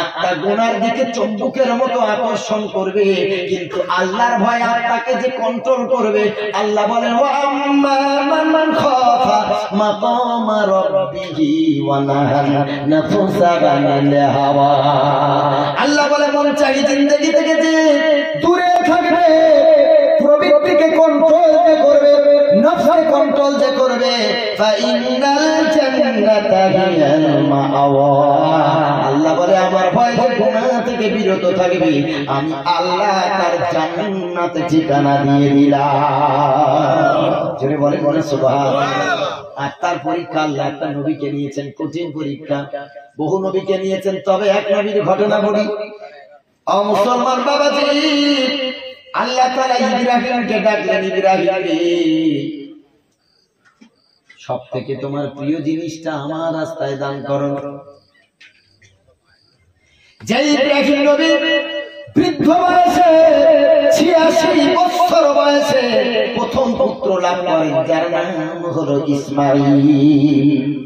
আত্মা গুনার দিকে চুম্বকের মতো আকর্ষণ করবে, কিন্তু আল্লাহর ভয় আত্মাকে যে কন্ট্রোল করবে। আল্লাহ বলেন ওয়া আম্মা মান খাফা মাকামা রাব্বিহি ওয়া নাহান নাফসা আনিল হাওয়া। আল্লাহ বলে মন চাহি জিন্দেগি থেকে যে দূরে থাকবে, প্রবৃত্তিকে কন্ট্রোল যে করবে, নফসকে কন্ট্রোল যে করবে, ফাইনাল জান্নাতা হিয়াল মাআওয়া। আল্লাহ বলে আমার ভয় যে গুনাহ থেকে বিরত থাকবে, আমি আল্লাহ তার জান্নাতে ঠিকানা দিয়ে দিলাম। জোরে বলে সুবহানাল্লাহ। আর তার পরীক্ষা আল্লাহ একটা নবীকে নিয়েছেন, কঠিন পরীক্ষা। বহু নবীকে নিয়েছেন, তবে এক নবীর ঘটনা বলি। ও মুসলমান বাবাজি, আল্লাহ তাআলা ইব্রাহিমকে ডাকলেন, ইব্রাহিম রে, সব থেকে তোমার প্রিয় জিনিসটা আমার রাস্তায় দান করো। যে ইব্রাহিম নবী বৃদ্ধ বয়সে 86 বছর বয়সে প্রথম পুত্র লাভ করেন, যার নাম হলো ইসমাঈল।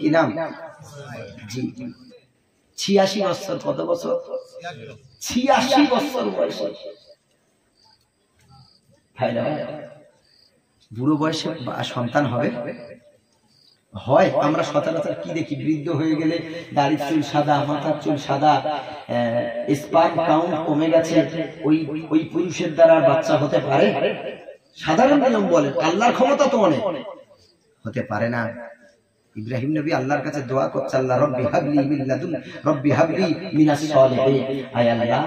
কি নাম? জি, 86 বছর। কত বছর? 86 বছর বয়সে। বুড়ো বয়সে সন্তান হবে হয়। আমরা সচরাচর কি দেখি, বৃদ্ধ হয়ে গেলে দাড়ির চুল সাদা, মাথার চুল সাদা, স্পার্ম কাউন্ট কমে গেছে, ওই পুরুষের দ্বারা বাচ্চা হতে পারে? সাধারণ নিয়ম বলে, আল্লাহর ক্ষমতা তো অনেক, হতে পারে না। ইব্রাহিম নবী আল্লাহর কাছে দোয়া করছে, আল্লাহ রব্বি হাবলি মিন লাদুন রব্বি হাবলি মিনাস সালিহিন। আয় আল্লাহ,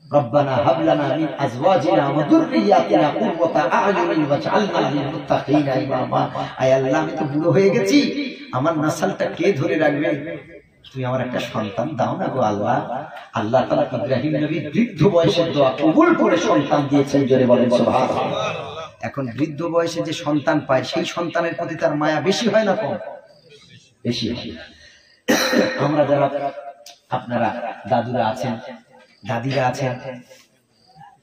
রব্বানা হাব লানা মিন আজওয়াজিনা ওয়া যুররিয়াতিনা কুররাতা আ'য়ুনিন ওয়াজআলনা লিল মুত্তাকিনা ইমামা। আয় আল্লাহ, আমি তো বুড়ো হয়ে গেছি, আমার নাসলটা কে ধরে রাখবে? তুমি আমার একটা সন্তান দাও না গো আল্লাহ। আল্লাহ তাআলা ইব্রাহিম নবীর বৃদ্ধ বয়সের দোয়া কবুল করে সন্তান দিয়েছেন। জোরে বলেন সুবহানাল্লাহ। এখন বৃদ্ধ বয়সে যে সন্তান পায়, সেই সন্তানের প্রতি তার মায়া বেশি হয় না কম? বেশি। আমরা যারা, আপনারা দাদুরা আছেন, দাদিরা আছেন,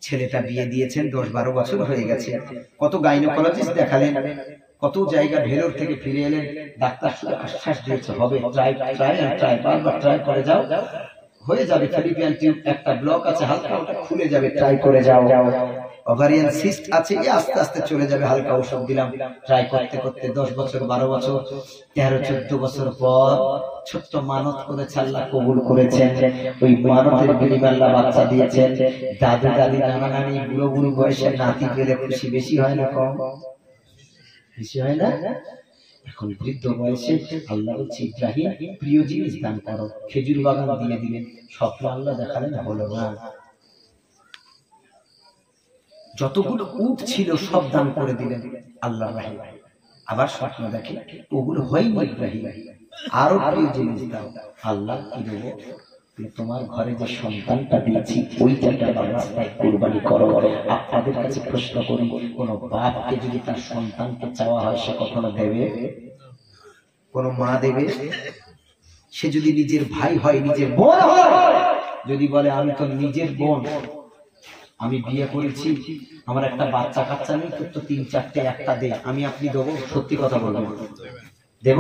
ছেলেটা বিয়ে দিয়েছেন, 10-12 বছর হয়ে গেছে, কত গাইনোকোলজিস্ট দেখালেন, কত জায়গা ভেলোর থেকে ফিরে এলেন, ডাক্তার শুধু আশ্বাস দিয়েছে হবে, ট্রাই বারবার ট্রাই করে যাও, হয়ে যাবে। ফেলিপিয়ান টিউব একটা ব্লক আছে হালকা, ওটা খুলে যাবে, ট্রাই করে যাও। ওভারিয়ান সিস্ট আছে, আস্তে আস্তে চলে যাবে, হালকা ওষুধ দিলাম। ট্রাই করতে করতে 10 বছর, 12 বছর, 13-14 বছর পর ছোট্ট মানত করেছে, আল্লাহ কবুল করেছেন। ওই মানতের বিনিময়ে আল্লাহ বাচ্চা দিয়েছেন। দাদু দাদি নানা নানি বুড়ো বুড়ো বয়সের নাতি পেলে খুশি বেশি হয় না কম? বেশি হয় না? এখন বৃদ্ধ বয়সে আল্লাহ বলছে, ইব্রাহিম প্রিয় জিনিস দান করো। খেজুর বাগান দিয়ে দিলেন, স্বপ্ন আল্লাহ দেখালেন, হলো না। যতগুলো উট ছিল সব দান করে দিলেন আল্লাহ রাহিম। আবার স্বপ্ন দেখে ওগুলো হয়নি ইব্রাহিম, আরো প্রিয় জিনিস দাও। আল্লাহ কি দেবো? তোমার ঘরে যে সন্তানটা দিয়েছি ওইটাকে আমার রাস্তায় কুরবানি করো। আপনাদের কাছে প্রশ্ন করি, কোন বাপকে যদি তার সন্তানকে চাওয়া হয় সে কখনো দেবে? কোন মা দেবে? সে যদি নিজের ভাই হয়, নিজের বোন হয়, যদি বলে আমি তো নিজের বোন, আমি বিয়ে করেছি, আমার একটা বাচ্চা কাচ্চা নেই, তোর তো 3-4টে, একটা দে, আমি আপনি দেবো? সত্যি কথা বলবো, দেব।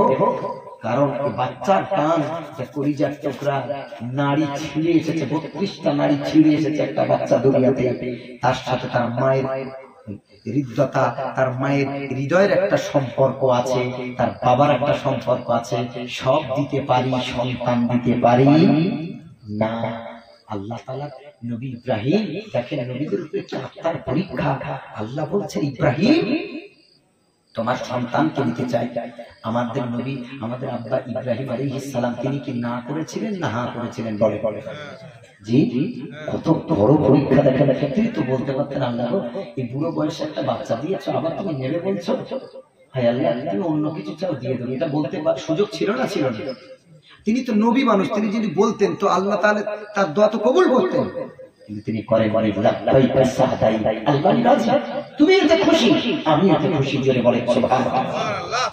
কারণ বাচ্চার টান, কলিজার টুকরা, নারী ছিঁড়ে এসেছে, 32টা নারী ছিঁড়ে এসেছে একটা বাচ্চা দুনিয়াতে। তার সাথে তার মায়ের হৃদয়তা, তার মায়ের হৃদয়ের একটা সম্পর্ক আছে, তার বাবার একটা সম্পর্ক আছে। সব দিতে পারি, সন্তান দিতে পারি না। আল্লাহ তাআলা নবী ইব্রাহিম, দেখেন নবীদের উপরে কি আত্মার পরীক্ষা। আল্লাহ বলছেন, ইব্রাহিম তোমার সন্তানকে দিতে চাই। আমাদের নবী, আমাদের আব্বা ইব্রাহিম আলাইহিস সালাম, তিনি কি না করেছিলেন না হ্যাঁ করেছিলেন? বলে জি, কত বড় পরীক্ষা। দেখেন, তিনি তো বলতে পারতেন, আল্লাহ এই বুড়ো বয়সে একটা বাচ্চা দিয়েছো, আবার তুমি নেবে বলছো? হায় আল্লাহ, তুমি অন্য কিছু চাও দিয়ে দেবো। এটা বলতে সুযোগ ছিল না? ছিল না। তিনি তো নবী মানুষ, তিনি যদি বলতেন তো আল্লাহ তাআলা তার দোয়া তো কবুল করতেন, কিন্তু তিনি করেন আল্লাহ রাজি, তুমি এতে খুশি, আমি এতে খুশি। জোরে বলেন সুবহানাল্লাহ।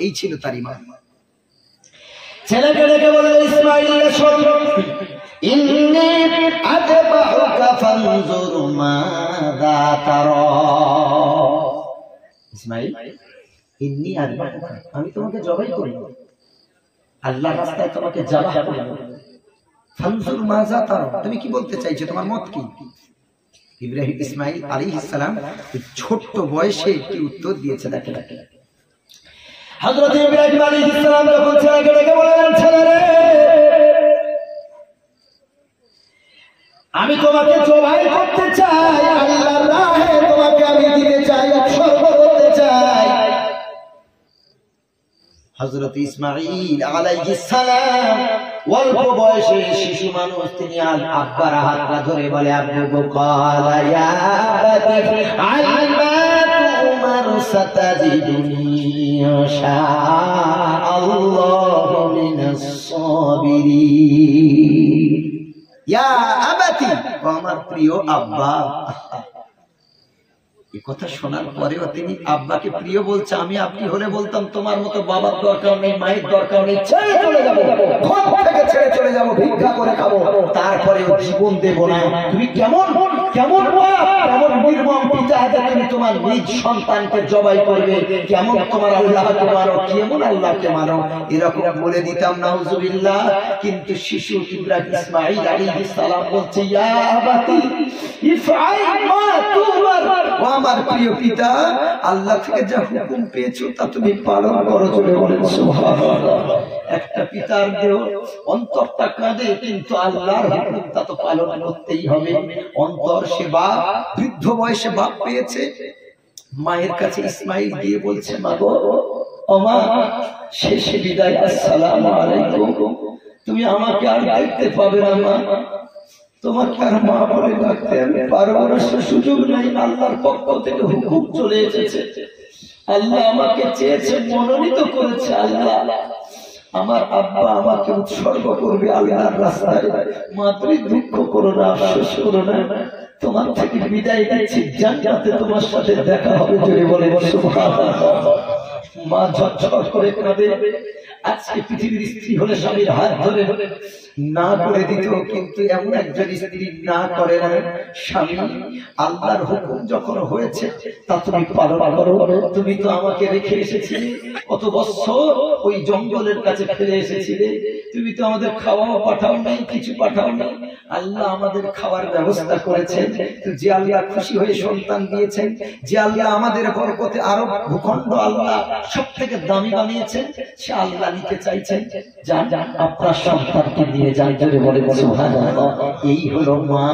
এই ছিল তার ঈমান। ছেলেকে ডেকে বলে, ইসমাঈল শোন, ইন্নী আযবাহুকা ফানজুর মাযা তারা। ইসমাঈল, ইন্নী আযবাহুকা, আমি তোমাকে জবাই করব, আল্লাহর রাস্তায় তোমাকে জবাহ করব। ফানজুর মাযা তারা, তুমি কি বলতে চাইছো, তোমার মত কি? ইব্রাহিম ইসমাইল আলাইহিস সালাম ছোট্ট বয়সে কি উত্তর দিয়েছে দেখে। হযরত ইব্রাহিম আলাইহিস সালাম যখন ছেলেকে ডেকে বললেন, ছেলে রে, আমি তোমাকে জবাই করতে চাই, আল্লাহর রাহে তোমাকে আমি দিতে চাই, উৎসর্গ করতে চাই। হযরত ইসমাঈল আলাইহিস সালাম অল্প বয়সে শিশু মানুষ, তিনি আব্বার হাতটা ধরে বলে, আব্বু ক্বালা ইয়া আবাতি আলমা তুমার সাতাজিদুনি ইনশাআল্লাহু মিনাস সাবিরিন। ইয়া আবাতি, আমার প্রিয় আব্বা। এই কথা শোনার পরেও তিনি আব্বাকে প্রিয় বলছে। আমি আপনি হলে বলতাম, তোমার মতো বাবার দরকার নেই, মায়ের দরকার নেই, ছেড়ে চলে যাবো, ঘর থেকে ছেড়ে চলে যাবো, ভিক্ষা করে খাবো, তারপরেও জীবন দেব না। তুমি কেমন কেমন কেমন নির্মম পিতা যে তুমি তোমার নিজ সন্তানকে জবাই করবে, কেমন তোমার আল্লাহকে মারো, কেমন আল্লাহকে মারো, এরকম বলে দিতাম, নাউজুবিল্লাহ। কিন্তু শিশু ইব্রাহিম ইসমাঈল আলাইহিস সালাম বলছে, ইয়া আবাতি ইফআল মা তুমার, আমার প্রিয় পিতা, আল্লাহ থেকে যা হুকুম পেয়েছো তা তুমি পালন করো। চলে বলেন সুবহানাল্লাহ। একটা পিতার দেহ অন্তরটা কাঁদে, কিন্তু আল্লাহর হুকুম তা তো পালন করতেই হবে। অন্তর সে বাপ, বৃদ্ধ বয়সে বাপ পেয়েছে, মায়ের কাছে ইসমাঈল দিয়ে বলছে, মা গো, ও মা, শেষে বিদায়, আসসালামু আলাইকুম, তুমি আমাকে আর দেখতে পাবে না মা, তোমাকে আর মা বলে ডাকতে আমি পারবো না, সুযোগ নাই। আল্লাহর পক্ষ থেকে হুকুম চলে এসেছে, আল্লাহ আমাকে চেয়েছে, মনোনীত করেছে। আল্লাহ আমার আব্বা আমাকে উৎসর্গ করবে আল্লাহর রাস্তায়, মাতৃ দুঃখ করো না, আফসোস করো না, তোমার থেকে বিদায় দিচ্ছি, জান্নাতে তোমার সাথে দেখা হবে। জোরে বলে সুবহানাল্লাহ। মা ঝরঝর করে কাঁদে। আজকে পৃথিবীর স্ত্রী হলে স্বামীর হাত ধরে না করে দিত, কিন্তু এমন একজন স্ত্রী না করে না। স্বামী, আল্লাহর হুকুম যখন হয়েছে তা তুমি পালন করো। তুমি তো আমাকে রেখে এসেছিলে, কত বছর ওই জঙ্গলের কাছে ফেলে এসেছিলে, তুমি তো আমাদের খাওয়াও পাঠাও নাই, কিছু পাঠাও নাই। আল্লাহ আমাদের খাওয়ার ব্যবস্থা করেছেন। তো যে আল্লাহ খুশি হয়ে সন্তান দিয়েছেন, যে আল্লাহ আমাদের বরকতে আরো ভূখণ্ড আল্লাহ সব থেকে দামি বানিয়েছেন, সে আল্লাহ নিতে চাইছেন। যান আপনার সন্তানকে নিয়ে যান। জোরে বলে সুবহানাল্লাহ। এই হলো মা,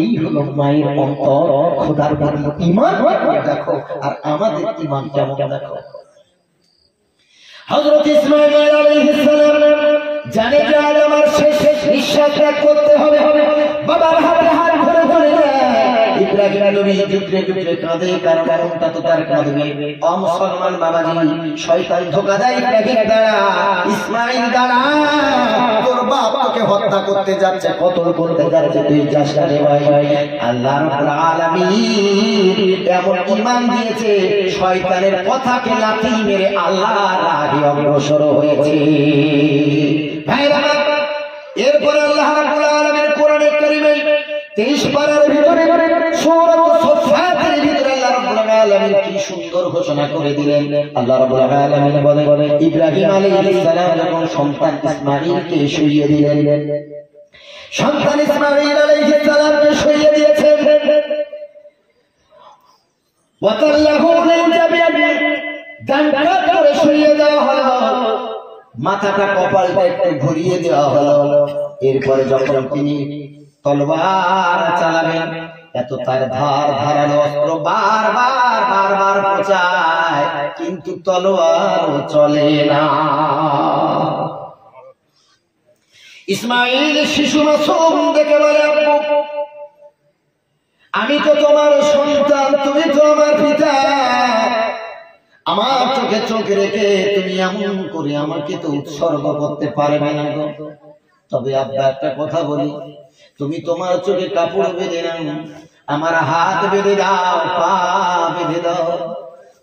এই হলো মায়ের অন্তর। খোদার প্রতি ঈমান দেখো, আর আমাদের ঈমান কেমন দেখো। হযরত ইসমাঈল আলাইহিস সালাম জানে যে আজ আমার শেষ নিঃশ্বাস ত্যাগ করতে হবে, বাবার হাতে হাত ধরে ধরে ইব্রাহিম নবী যুদ্ধে যুদ্ধে কাঁদে, কারণ এমনটা তো তার কাঁদবে। অমুসলমান বাবাজি, শয়তান ধোঁকা দেয়, ইব্রাহিম দাঁড়া, ইসমাঈল দাঁড়া, তোর বাপ তোকে হত্যা করতে যাচ্ছে, কতল করতে যাচ্ছে, তুই যাস না রে ভাই। আল্লাহ রাব্বুল আলামিন এমন ঈমান দিয়েছে, শয়তানের কথাকে লাথি মেরে আল্লাহর রাহে অগ্রসর হয়েছে। ভাইরা, এরপর আল্লাহ রাব্বুল আলামিন কোরআনে কারীমে 23 পারার ভিতরে সূরা সাফফাতের ভিতরে আল্লাহ রাব্বুল আলামিন কি সুন্দর ঘোষণা করে দিলেন। আল্লাহ রাব্বুল আলামিন বলে, ইব্রাহিম আলাইহিস সালাম যখন সন্তান ইসমাঈলকে শুইয়ে দিলেন, সন্তান ইসমাঈল আলাইহিস সালামকে শুইয়ে দিয়েছেন, ওয়াতাল্লাহু লিল জাবিন, ডান্ডা করে শুইয়ে দেওয়া হলো, মাথাটা কপালটা একটু ঘুরিয়ে দেওয়া হলো। এরপরে যখন তিনি তলোয়ার চালাবেন, এত তার ধারালো অস্ত্র বারবার পচায়, কিন্তু তলোয়ার চলে না। ইসমাঈল শিশু মাসুম দেখে বলে, আব্বু, আমি তো তোমার সন্তান, তুমি তো আমার পিতা, আমার চোখে চোখ রেখে তুমি এমন করে আমাকে তো উৎসর্গ করতে পারবে না গো। তবে আব্বা, একটা কথা বলি, তুমি তোমার চোখে কাপড় বেঁধে নাও, আমার হাত বেঁধে দাও, পা বেঁধে দাও।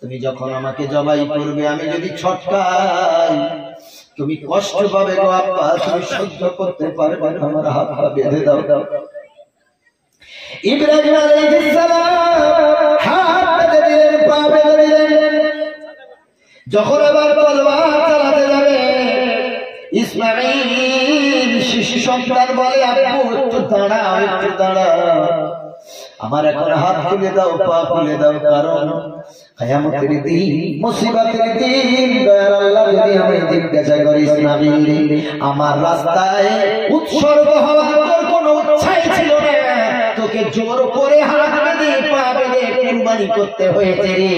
তুমি যখন আমাকে জবাই করবে, আমি যদি ছটকাই, তুমি কষ্ট পাবে গো আব্বা, তুমি সহ্য করতে পারবে না, আমার হাত পা বেঁধে দাও। ইব্রাহিম আলাইহিস সালাম হাত বেঁধে দিলেন, পা বেঁধে দিলেন। যখন আবার তলোয়ার চালাতে যাবে, ইসমাঈল শিশু সন্তান বলে আব্বু একটু দাঁড়াও, একটু দাঁড়াও, আমার এখন হাত খুলে দাও, পা খুলে দাও, কারণ কিয়ামতের দিন, মুসিবতের দিন দয়ার আল্লাহ যদি আমায় জিজ্ঞাসা করিস নবী আমার রাস্তায় উৎসর্গ হওয়ার কোনো ইচ্ছাই ছিল না, তোকে জোর করে হাত বেঁধে পা বেঁধে কুরবানি করতে হয়েছে রে,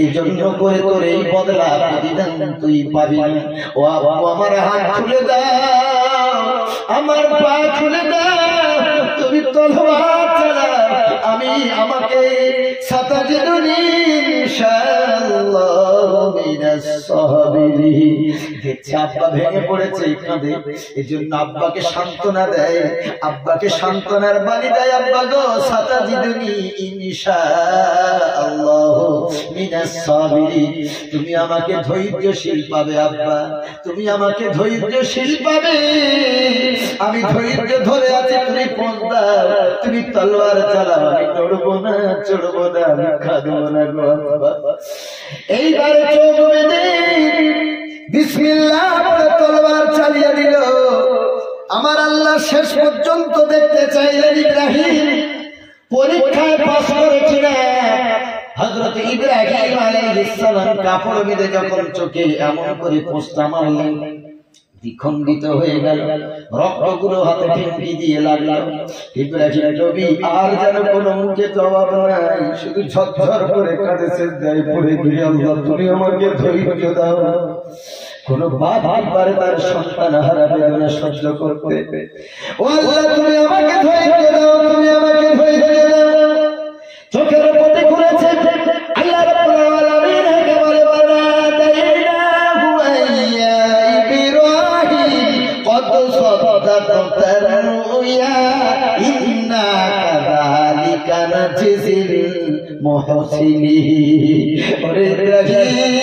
এই জন্য করে তোর এই বদলা প্রতিদান তুই পাবি না। ও আব্বু আমার হাত খুলে দাও, আমার পা খুলে দাও, তুমি তলোয়ার চালাও, আমি আমাকে সাতাজিদুনি ইনশাআল্লাহ মিনাস সাবিরিন। দেখছে আব্বা ভেঙে পড়েছে, কাঁদে, এজন্য আব্বাকে সান্ত্বনা দেয়, আব্বাকে সান্ত্বনার বাণী দেয়, আব্বা গো সাতাজিদুনি ইনশাআল্লাহ মিনাস সাবিরিন, তুমি আমাকে ধৈর্যশীল পাবে আব্বা, তুমি আমাকে ধৈর্যশীল পাবে, আমি ধৈর্য ধরে আছি, তুমি ফোন দাও, তুমি তলোয়ার চালাও, আমি নড়বো না, চড়বো না, আমি খাদবো না গো আব্বা। এইবারে চোখ বেঁধে বিসমিল্লাহ বলে তলোয়ার চালিয়ে দিল। আমার আল্লাহ শেষ পর্যন্ত দেখতে চাইলেন ইব্রাহিম পরীক্ষায় পাস করে কিনা। হযরত ইব্রাহিম আলাইহিস সালাম কাপড় বেঁধে যখন চোখে এমন করে পোস্টা মারলেন, দ্বিখণ্ডিত হয়ে গেল, রক্তগুলো হাতে ঠেকি দিয়ে লাগলো। ইব্রাহিম নবী আর যেন কোনো মুখে জবাব নাই, শুধু ঝরঝর করে কাঁদে সিজদায় পড়ে গিয়ে আল্লাহ তুমি আমাকে ধৈর্য দাও। কোন বাপ পারে তার সন্তান হারা বেদনা সহ্য করতে, ও আল্লাহ তুমি আমাকে ধৈর্য দাও, তুমি আমাকে ধৈর্য দাও। চোখের পথে ঘুরেছে আল্লাহ রাব্বুল আলামিন হেকে বলে বানাইনাহু আইয়া ইব্রাহিম কদ সাদাকাতার রুয়া ইন্না কাযালিকা নাজিল মুহসিনিন। ওরে ইব্রাহিম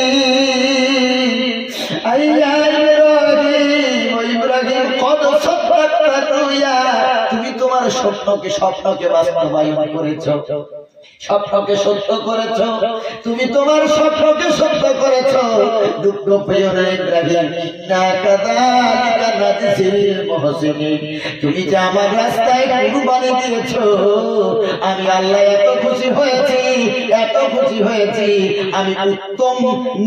আইয়া ইব্রাহিম, ও ইব্রাহিম কদ সাদাকাতার রুয়া, তুমি তোমার স্বপ্নকে বাস্তবায়ন করেছো, স্বপ্নকে সত্য করেছ, তুমি তোমার স্বপ্নকে সত্য করেছ, দুঃখ পেও না ইব্রাহিম, ইন্না কাযালিকা নাজিল মুহসিনিন, তুমি যে আমার রাস্তায় কুরবানি দিয়েছো, আমি আল্লাহ এত খুশি হয়েছি, এত খুশি হয়েছি, আমি উত্তম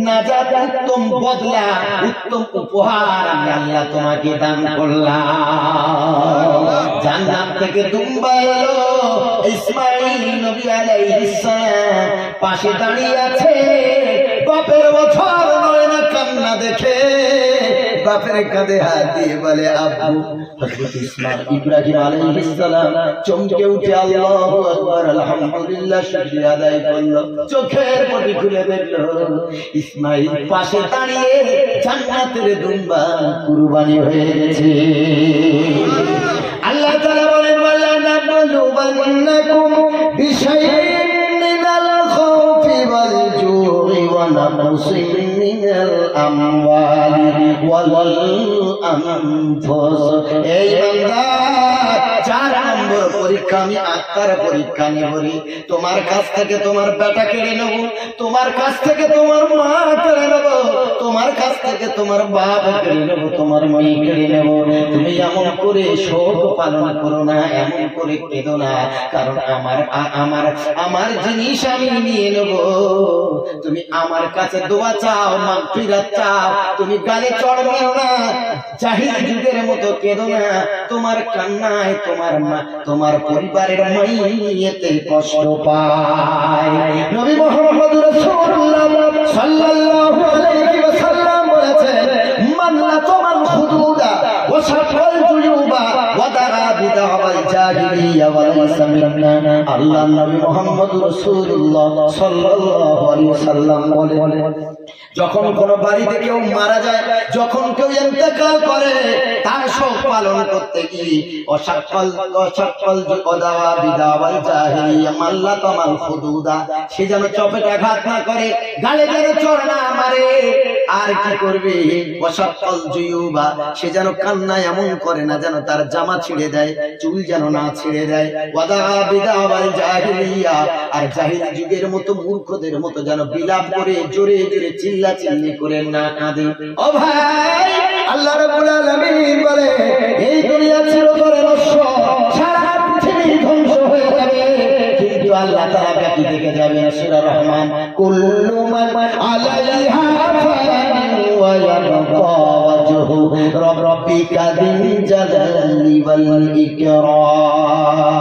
নাজাত, উত্তম বদলা, উত্তম উপহার আমি আল্লাহ তোমাকে দান করলাম। জান্নাত থেকে দুম্বা এলো, ইসমাঈল নবী আলাইহিস সালাম পাশে দাঁড়িয়ে আছে, বাপের বছর নয়না কান্না দেখে বাপের কাঁধে হাত দিয়ে বলে আব্বু। হযরত ইব্রাহিম আলাইহিস সালাম চমকে উঠে আল্লাহু আকবার আলহামদুলিল্লাহ শুকরিয়া আদায় করলো, চোখের পটি খুলে দেখলো ইসমাঈল পাশে দাঁড়িয়ে জান্নাতের দুম্বা কুরবানি হয়ে গেছে। আল্লাহ তাআলা বলেন ওয়ালা নাবলুবান্নাকুম বিশাইইন মিনাল খাউফি ওয়াল জু'i ওয়া নাকসিন মিনাল আমওয়ালি ওয়াল আনফুস। এই বান্দা 4 নম্বর পরীক্ষা আমি আত্মার পরীক্ষা নেব রে। তোমার কাছ থেকে তোমার বেটা কেড়ে নেব, তোমার কাছ থেকে তোমার মা কেড়ে নেব, তোমার কাছ থেকে তোমার বাপ কেড়ে নেব, তোমার মেয়ে কেড়ে নেব। তুমি এমন করে শোক পালন করো না, এমন করে কেঁদো না, কারণ আমার জিনিস আমি নিয়ে নেব। তুমি আমার কাছে দোয়া চাও, মাগফিরাত চাও, তুমি গালে চড় মেরো না, জাহিল যুগের মতো কেঁদো না। তোমার কান্নায় তোমার পরিবারের মাইয়েতে কষ্ট পায়। নবী মুহাম্মদ রাসূলুল্লাহ সাল্লাল্লাহু আলাইহি ওয়াসাল্লাম বলেছেন মান লাতামাল খুদুদা ওয়া শাফাল জুয়ুবা ওয়া দারা বিদাওয়াল জাহিলিয়া ওয়া লাইসা মিন্না। আল্লাহ নবী মুহাম্মদ রাসূলুল্লাহ সাল্লাল্লাহু আলাইহি ওয়াসাল্লাম বলেন যখন কোন বাড়িতে কেউ মারা যায়, যখন কেউ ইন্তেকাল করে, তার শোক পালন করতে গিয়ে সে যেন চপেটা ঘাত না করে, গালে যেন চড় না মারে, আর কি করবে সে যেন কান্না এমন করে না যেন তার জামা ছিঁড়ে দেয়, চুল যেন না ছিঁড়ে দেয়। আর জাহিল যুগের মতো মূর্খদের মতো যেন বিলাপ করে জোরে জোরে চিল্লা চিল্লি করে না কাঁদে। ও ভাই আল্লাহ রাব্বুল আলামিন বলে এই দুনিয়া চিরতরে নশ্বর, সারা পৃথিবী ধ্বংস হয়ে যাবে, কিন্তু আল্লাহ তাআলা বাকি থেকে যাবে সূরা রহমান, কুল্লু মান আলাইহা ফান ওয়া ইয়াবকা ওয়াজহু রাব্বিকা যিল জালালি ওয়াল ইকরাম।